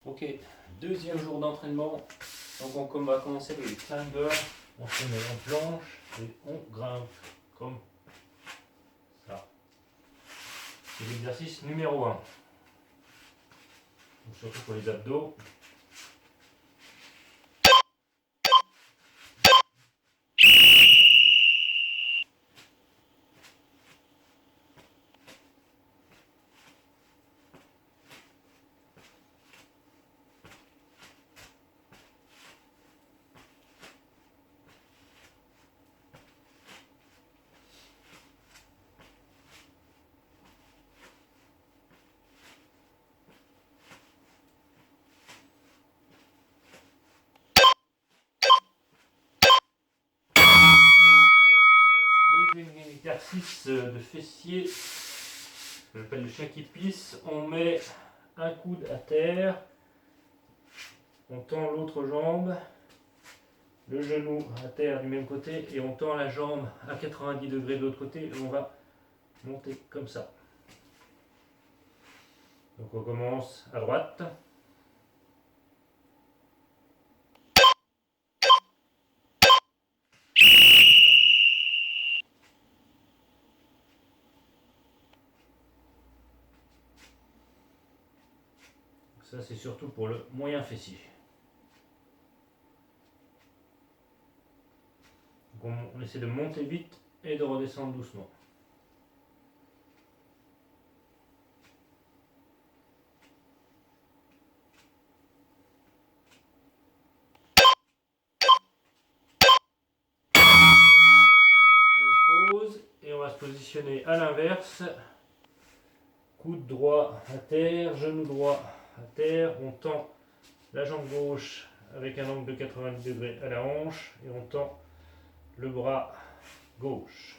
Ok, deuxième jour d'entraînement. Donc on va commencer avec les climbers. On se met en planche et on grimpe comme ça. C'est l'exercice numéro 1. Donc surtout pour les abdos. Deuxième exercice de fessier, je l'appelle le chien qui pisse. On met un coude à terre, on tend l'autre jambe, le genou à terre du même côté et on tend la jambe à 90 degrés de l'autre côté et on va monter comme ça. Donc on commence à droite. Ça c'est surtout pour le moyen fessier. Donc on essaie de monter vite et de redescendre doucement. On pose et on va se positionner à l'inverse. Coude droit à terre, genou droit à terre. On tend la jambe gauche avec un angle de 90 degrés à la hanche et on tend le bras gauche.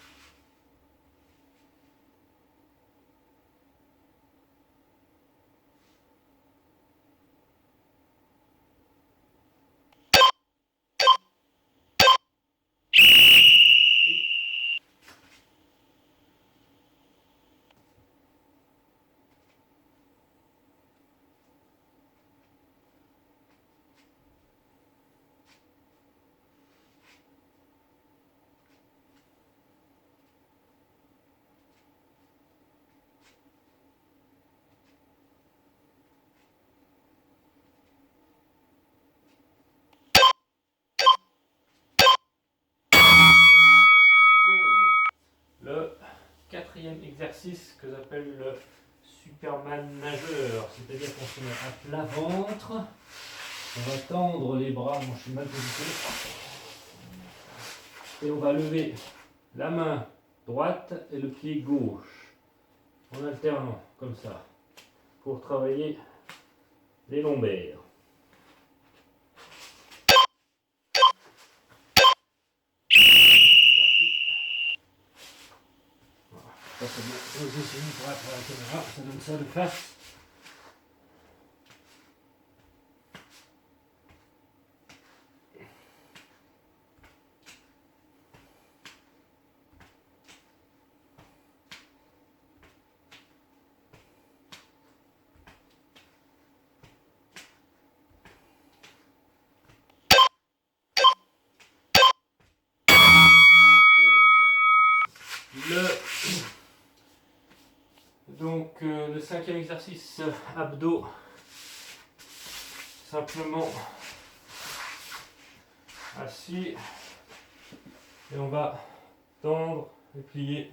Le quatrième exercice que j'appelle le Superman nageur, c'est-à-dire qu'on se met à plat ventre, on va tendre les bras, moi je suis mal positionné, et on va lever la main droite et le pied gauche, en alternant comme ça, pour travailler les lombaires. Ça c'est bien positionné pour la caméra, ça donne ça de face. Le cinquième exercice, abdos, simplement assis et on va tendre et plier.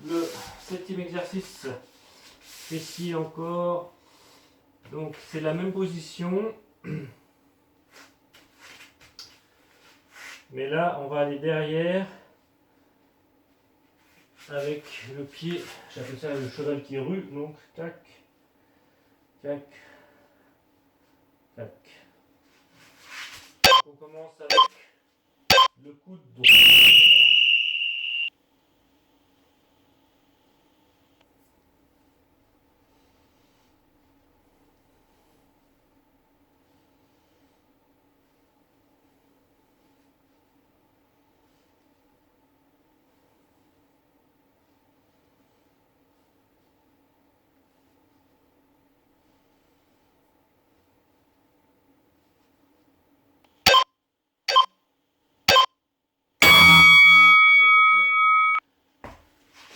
Le septième exercice, fessier encore, Donc c'est la même position. Mais là, on va aller derrière avec le pied, j'appelle ça le cheval qui rue, donc tac, tac, tac. On commence avec le coude droit.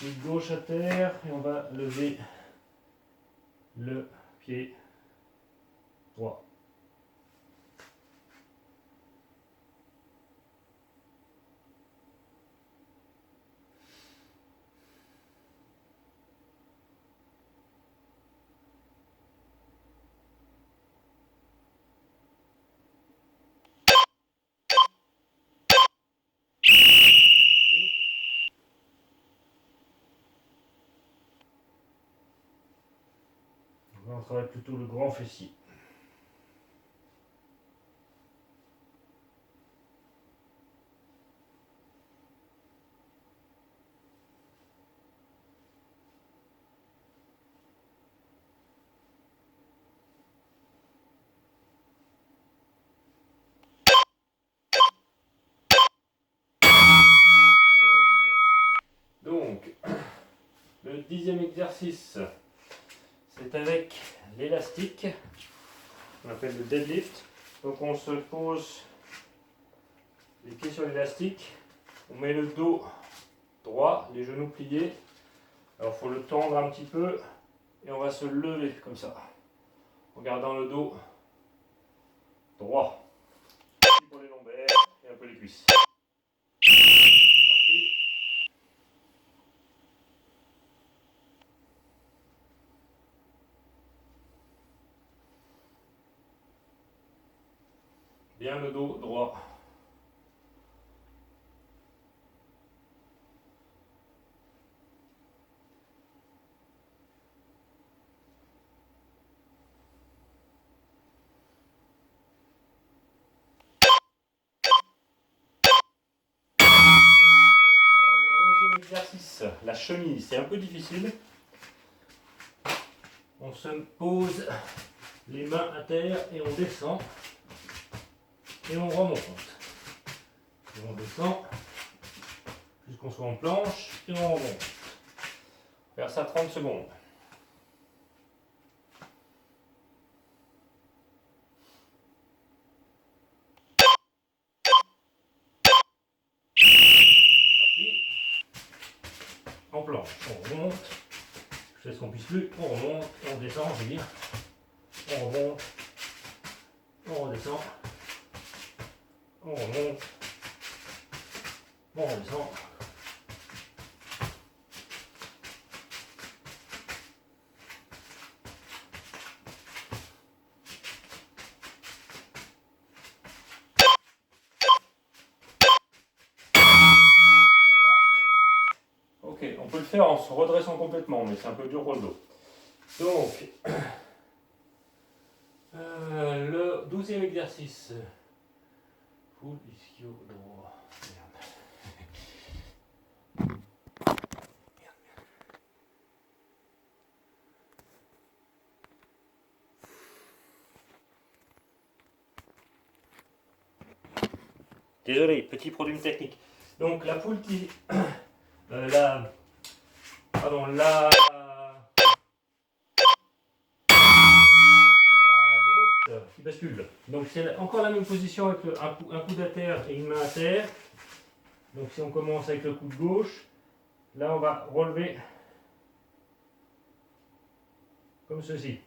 Coude gauche à terre et on va lever le pied droit. On travaille plutôt le grand fessier. Donc, le 10e exercice, c'est avec l'élastique, on appelle le deadlift. Donc on se pose les pieds sur l'élastique, on met le dos droit, les genoux pliés. Alors il faut le tendre un petit peu et on va se lever comme ça, en gardant le dos droit. Pour les lombaires et un peu les cuisses. Bien le dos droit. Alors, le 11e exercice, la chemise, c'est un peu difficile. On se pose les mains à terre et on descend. Et on remonte. Et on descend jusqu'on soit en planche et on remonte. Faire ça 30 secondes. C'est parti. En planche, on remonte. Je laisse qu'on puisse plus. On remonte et on descend, je veux dire. On remonte. On redescend. On remonte. On redescend. Ok, on peut le faire en se redressant complètement, mais c'est un peu dur pour le dos. Donc, le 12e exercice. Full ischio droit. Désolé, petit problème technique. Donc la poule qui... pardon, la droite qui bascule. Donc c'est encore la même position avec un coude à terre et une main à terre. Donc si on commence avec le coude gauche, là on va relever comme ceci.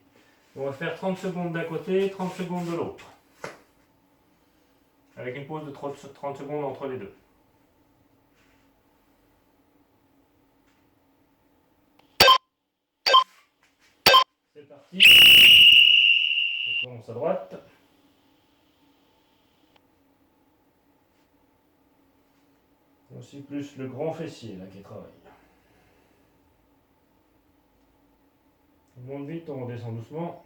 On va faire 30 secondes d'un côté, 30 secondes de l'autre. Avec une pause de 30 secondes entre les deux. C'est parti. commence à droite. Aussi plus le grand fessier là qui travaille. On monte vite, on redescend doucement.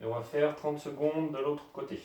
Et on va faire 30 secondes de l'autre côté.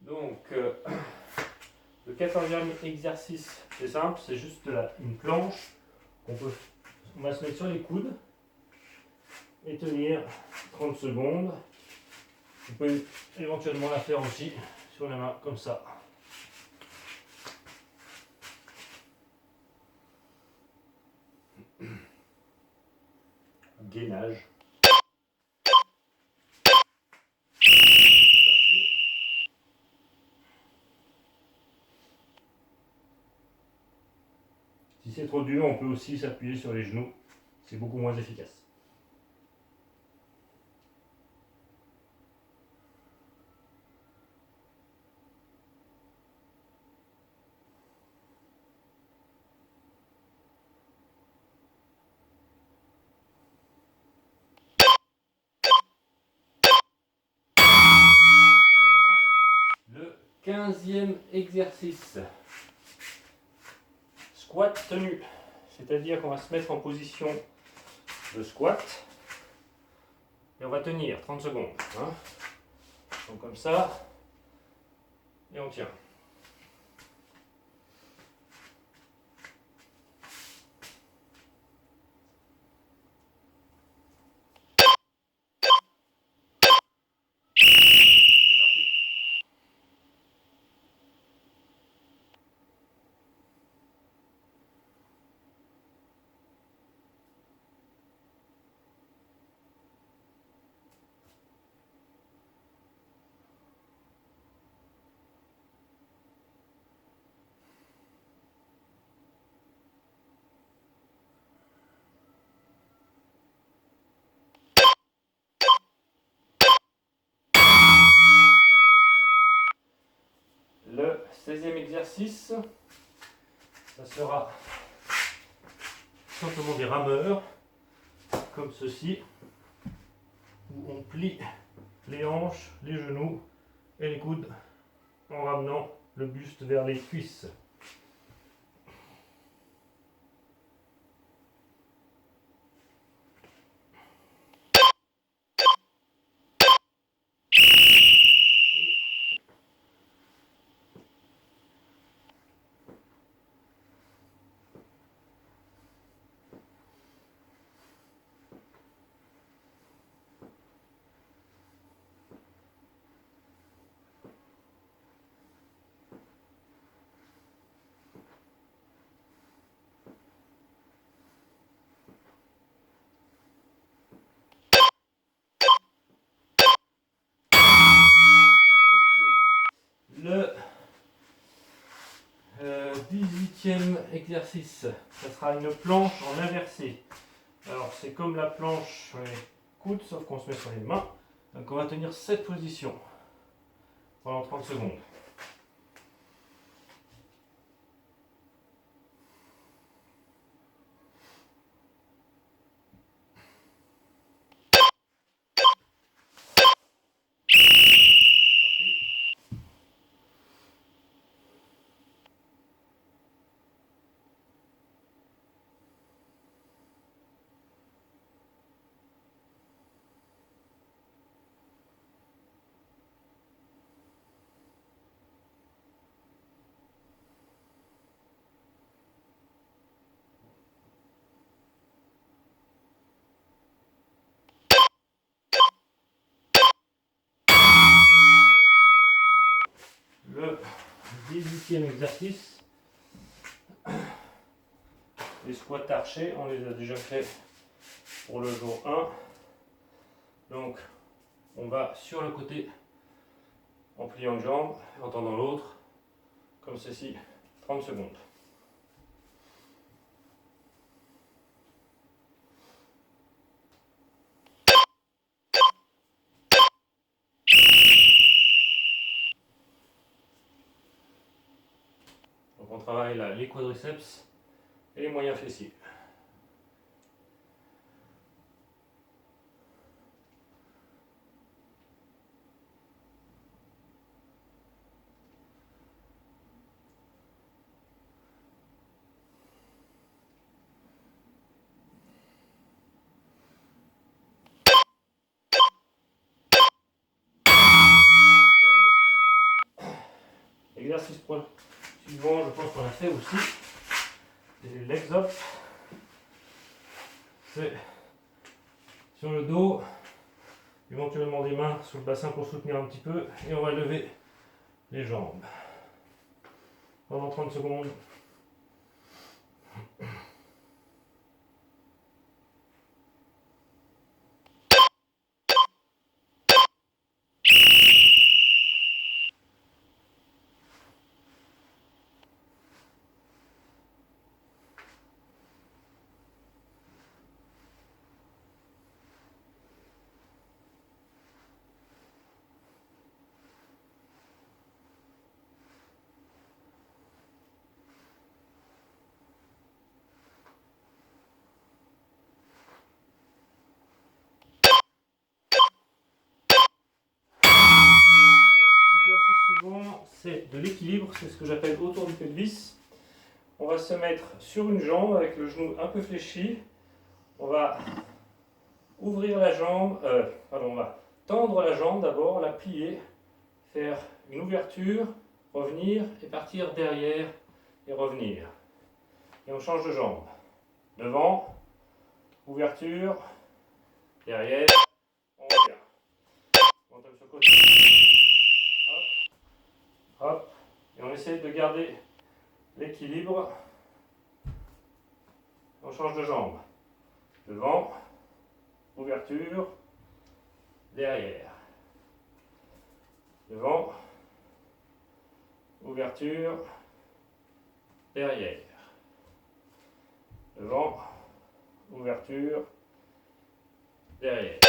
Donc, le 14e exercice, c'est simple, c'est juste une planche qu'on peut. On va se mettre sur les coudes et tenir 30 secondes. Vous pouvez éventuellement la faire aussi sur les mains, comme ça. Gainage. Si c'est trop dur, on peut aussi s'appuyer sur les genoux. C'est beaucoup moins efficace. Le 15e exercice. Squat tenu. C'est-à-dire qu'on va se mettre en position de squat. Et on va tenir 30 secondes. Hein. Donc comme ça. Et on tient. Le 16e exercice, ça sera simplement des rameurs, comme ceci, où on plie les hanches, les genoux et les coudes en ramenant le buste vers les cuisses. Le 18e exercice, ça sera une planche en inversé. Alors c'est comme la planche sur les coudes, sauf qu'on se met sur les mains. Donc on va tenir cette position pendant 30 secondes. 18e exercice. Les squats archés, on les a déjà fait pour le jour 1. Donc on va sur le côté en pliant une jambe, en tendant l'autre, comme ceci, 30 secondes. Donc on travaille là les quadriceps et les moyens fessiers. Exercice suivant, je pense qu'on l'a fait aussi, c'est les legs up. C'est sur le dos, éventuellement des mains sous le bassin pour soutenir un petit peu, et on va lever les jambes pendant 30 secondes. C'est de l'équilibre, c'est ce que j'appelle autour du pelvis. On va se mettre sur une jambe avec le genou un peu fléchi. On va ouvrir la jambe, on va tendre la jambe d'abord, la plier, faire une ouverture, revenir et partir derrière et revenir. Et on change de jambe. Devant, ouverture, derrière, on revient. On tape sur le côté. Hop, hop. Et on essaie de garder l'équilibre. On change de jambe. Devant, ouverture, derrière. Devant, ouverture, derrière. Devant, ouverture, derrière.